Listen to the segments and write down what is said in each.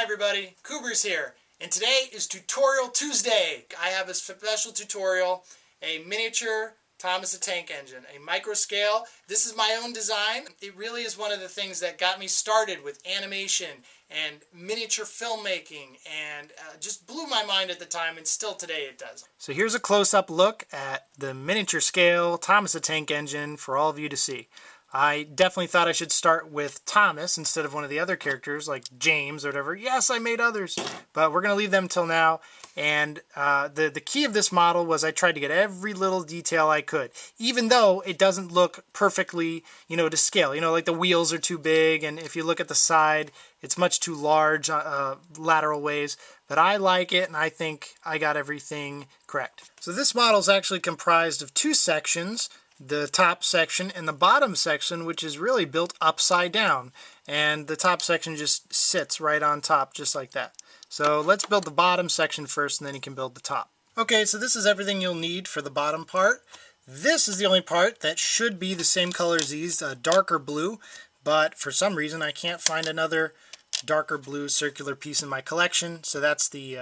Hi everybody, Coobers here, and today is Tutorial Tuesday. I have a special tutorial, a miniature Thomas the Tank Engine, a micro scale. This is my own design. It really is one of the things that got me started with animation and miniature filmmaking, and just blew my mind at the time, and still today it does. So here's a close-up look at the miniature scale Thomas the Tank Engine for all of you to see. I definitely thought I should start with Thomas instead of one of the other characters like James or whatever. Yes, I made others, but we're going to leave them till now. And the key of this model was I tried to get every little detail I could, even though it doesn't look perfectly, to scale. Like the wheels are too big, and if you look at the side, it's much too large lateral ways. But I like it, and I think I got everything correct. So this model is actually comprised of two sections. The top section and the bottom section, which is really built upside down, and the top section just sits right on top just like that. So let's build the bottom section first, and then you can build the top. Okay, so this is everything you'll need for the bottom part. This is the only part that should be the same color as these, a darker blue, but for some reason I can't find another darker blue circular piece in my collection, so that's the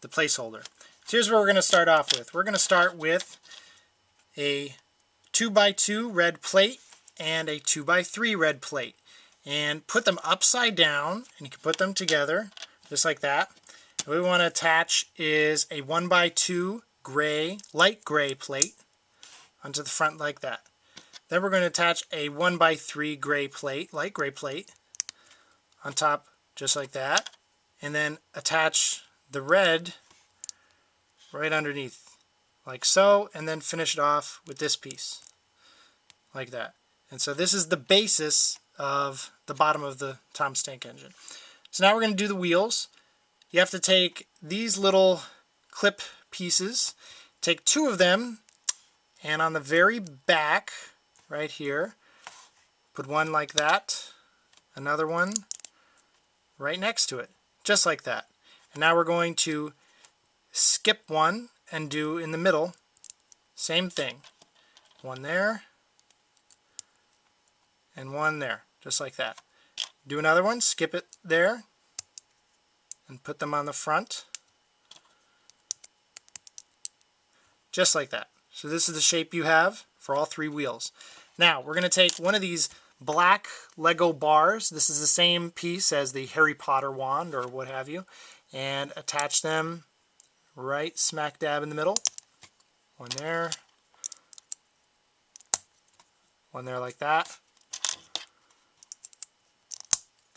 placeholder. So here's what we're going to start off with. We're going to start with a 2x2 red plate and a 2x3 red plate, and put them upside down, and you can put them together just like that. What we want to attach is a 1x2 gray, light gray plate onto the front like that. Then we're going to attach a 1x3 gray plate, light gray plate, on top just like that, and then attach the red right underneath like so, and then finish it off with this piece like that. And so this is the basis of the bottom of the Thomas Tank Engine. So now we're going to do the wheels. You have to take these little clip pieces, take two of them, and on the very back right here, put one like that, another one right next to it, just like that. And now we're going to skip one and do in the middle, same thing. One there, and one there, just like that. Do another one, skip it there, and put them on the front, just like that. So this is the shape you have for all three wheels. Now we're going to take one of these black Lego bars. This is the same piece as the Harry Potter wand or what have you, and attach them right smack dab in the middle. One there like that,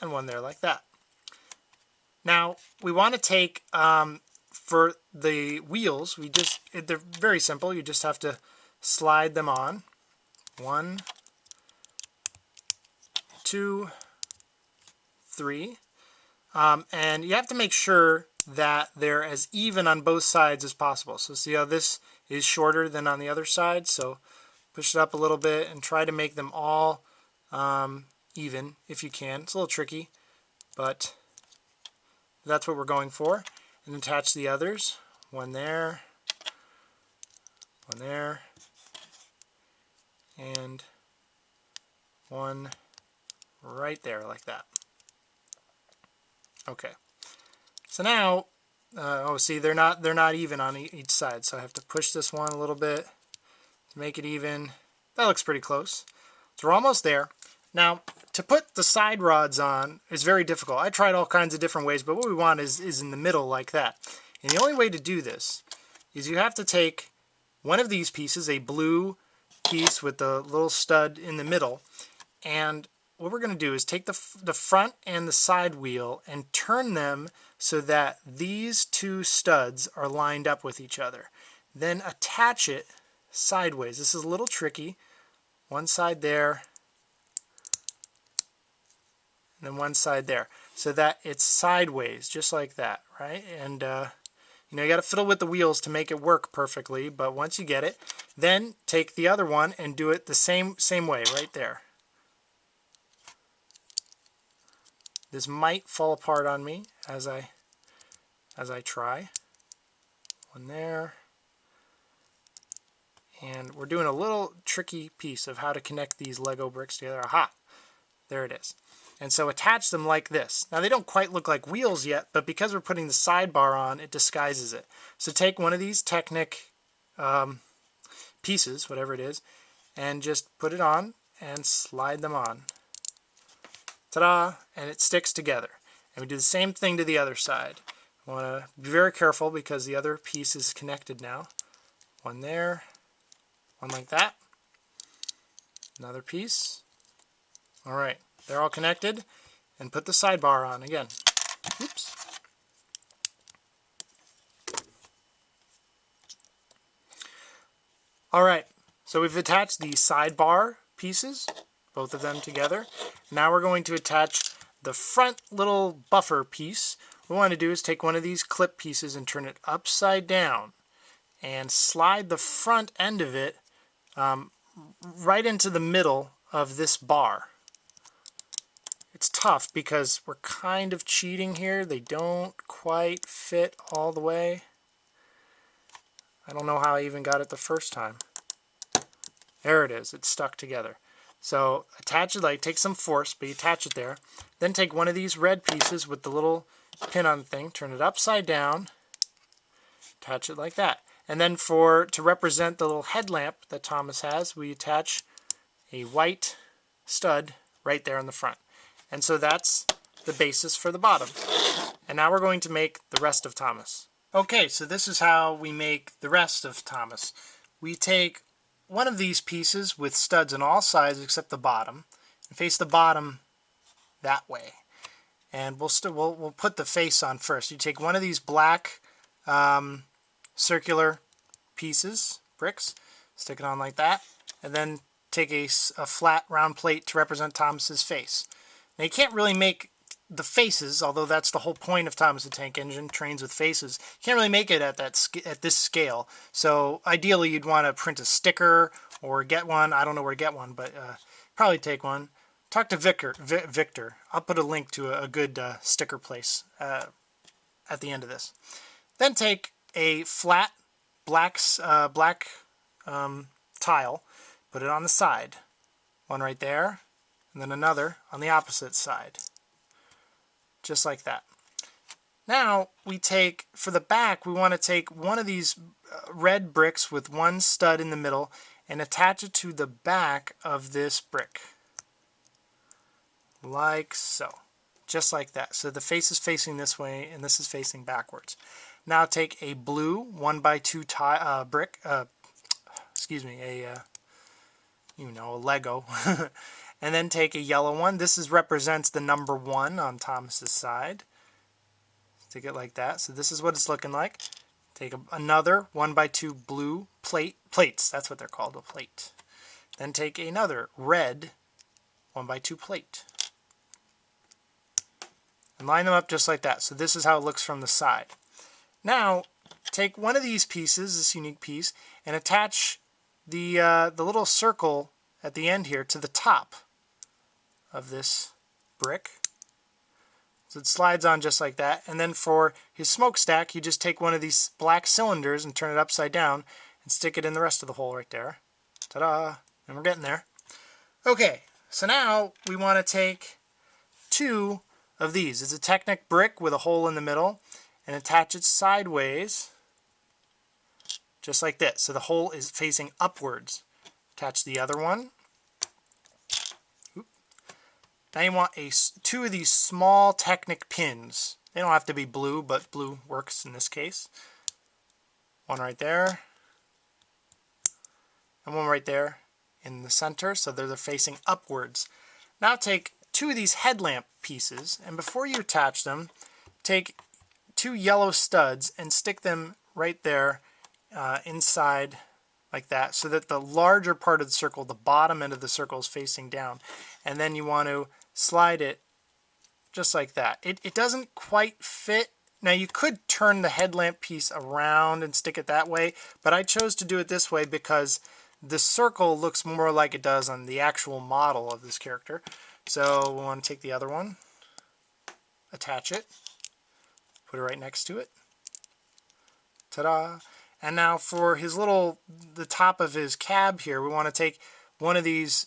and one there like that. Now we want to take for the wheels, they're very simple. You just have to slide them on. 1, 2, 3, and you have to make sure that they're as even on both sides as possible. So see how this is shorter than on the other side, so push it up a little bit and try to make them all even if you can. It's a little tricky, but that's what we're going for. And attach the others. One there, and one right there like that. Okay. So now, see, they're not even on each side, so I have to push this one a little bit to make it even. That looks pretty close. So we're almost there. Now, to put the side rods on is very difficult. I tried all kinds of different ways, but what we want is in the middle like that. And the only way to do this is you have to take one of these pieces, a blue piece with the little stud in the middle, and what we're going to do is take the front and the side wheel and turn them so that these two studs are lined up with each other. Then attach it sideways. This is a little tricky. One side there, and then one side there, so that it's sideways, just like that, right? And you got to fiddle with the wheels to make it work perfectly, but once you get it, then take the other one and do it the same way, right there. This might fall apart on me as I try. One there. And we're doing a little tricky piece of how to connect these Lego bricks together. Aha! There it is. And so attach them like this. Now they don't quite look like wheels yet, but because we're putting the sidebar on, it disguises it. So take one of these Technic pieces, whatever it is, and just put it on and slide them on. Ta-da! And it sticks together. And we do the same thing to the other side. I want to be very careful because the other piece is connected now. One there, one like that. Another piece. All right, they're all connected. And put the sidebar on again. Oops. All right, so we've attached the sidebar pieces, both of them together. Now we're going to attach the front little buffer piece. What we want to do is take one of these clip pieces and turn it upside down and slide the front end of it right into the middle of this bar. It's tough because we're kind of cheating here. They don't quite fit all the way. I don't know how I even got it the first time. There it is. It's stuck together. So attach it, like take some force, but you attach it there. Then take one of these red pieces with the little pin on the thing, turn it upside down, attach it like that. And then to represent the little headlamp that Thomas has, we attach a white stud right there in the front. And so that's the basis for the bottom. And now we're going to make the rest of Thomas. Okay, so this is how we make the rest of Thomas. We take one of these pieces with studs on all sides except the bottom, and face the bottom that way. And we'll put the face on first. You take one of these black circular pieces, bricks, stick it on like that, and then take a flat round plate to represent Thomas's face. Now you can't really make the faces, although that's the whole point of Thomas the Tank Engine, trains with faces. You can't really make it at this scale. So ideally you'd want to print a sticker or get one. I don't know where to get one, but probably take one. Talk to Victor. I'll put a link to a good sticker place at the end of this. Then take a flat black tile, put it on the side. One right there, and then another on the opposite side. Just like that. Now we take, for the back, we want to take one of these red bricks with one stud in the middle and attach it to the back of this brick. Like so. Just like that. So the face is facing this way and this is facing backwards. Now take a blue 1x2 brick, a Lego. And then take a yellow one. This represents the number 1 on Thomas's side. Stick it like that. So this is what it's looking like. Take another 1x2 blue plates. That's what they're called, a plate. Then take another red 1x2 plate. And line them up just like that. So this is how it looks from the side. Now, take one of these pieces, this unique piece, and attach the little circle at the end here to the top of this brick. So it slides on just like that. And then for his smokestack, you just take one of these black cylinders and turn it upside down and stick it in the rest of the hole right there. Ta-da! And we're getting there. Okay, so now we want to take 2 of these. It's a Technic brick with a hole in the middle, and attach it sideways just like this. So the hole is facing upwards. Attach the other one. Now you want 2 of these small Technic pins. They don't have to be blue, but blue works in this case. One right there. And one right there in the center, so they're facing upwards. Now take 2 of these headlamp pieces, and before you attach them, take 2 yellow studs and stick them right there inside like that, so that the larger part of the circle, the bottom end of the circle, is facing down. And then you want to slide it just like that. It doesn't quite fit. Now you could turn the headlamp piece around and stick it that way, but I chose to do it this way because the circle looks more like it does on the actual model of this character. So we want to take the other one, attach it, put it right next to it. Ta-da! And now for his the top of his cab here, we want to take one of these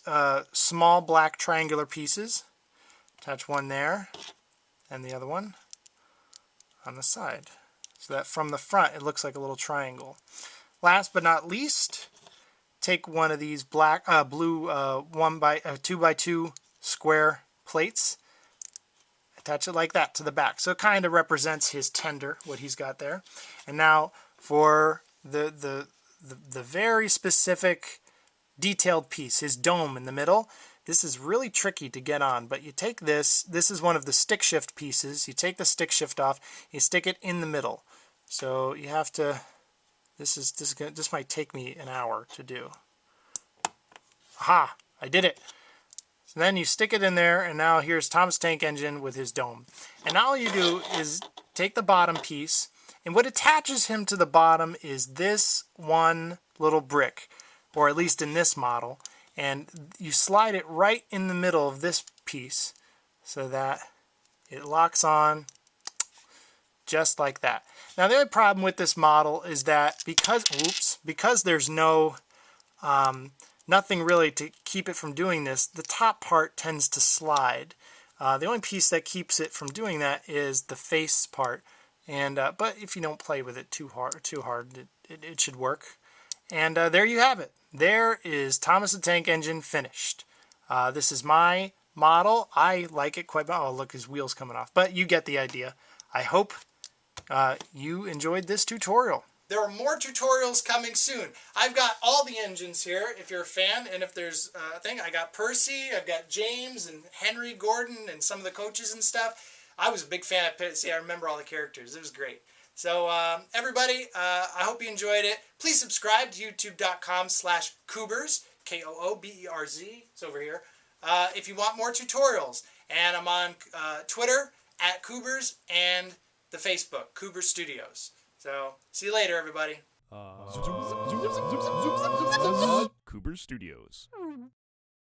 small black triangular pieces, Attach one there and the other one on the side. So that from the front it looks like a little triangle. Last but not least, take one of these blue 2x2 square plates, attach it like that to the back. So it kind of represents his tender, what he's got there. And now for the very specific detailed piece, his dome in the middle. This is really tricky to get on, but you take this is one of the stick shift pieces. You take the stick shift off, you stick it in the middle. So you have to, this might take me an hour to do. Aha, I did it. So then you stick it in there, and now here's Thomas Tank Engine with his dome. And now all you do is take the bottom piece, and what attaches him to the bottom is this one little brick, or at least in this model. And you slide it right in the middle of this piece so that it locks on just like that. Now the only problem with this model is that because there's no nothing really to keep it from doing this, the top part tends to slide. The only piece that keeps it from doing that is the face part. And but if you don't play with it too hard, it should work. And there you have it. There is Thomas the Tank Engine finished. This is my model. I like it quite well. Oh, look, his wheel's coming off. But you get the idea. I hope you enjoyed this tutorial. There are more tutorials coming soon. I've got all the engines here, if you're a fan, and if there's a thing, I got Percy, I've got James and Henry Gordon and some of the coaches and stuff. I was a big fan of Pitt. See, I remember all the characters. It was great. So everybody, I hope you enjoyed it. Please subscribe to youtube.com/Kooberz, K-O-O-B-E-R-Z. It's over here. If you want more tutorials. And I'm on Twitter @Kooberz and the Facebook, Kooberz Studios. So see you later, everybody. Kooberz Studios.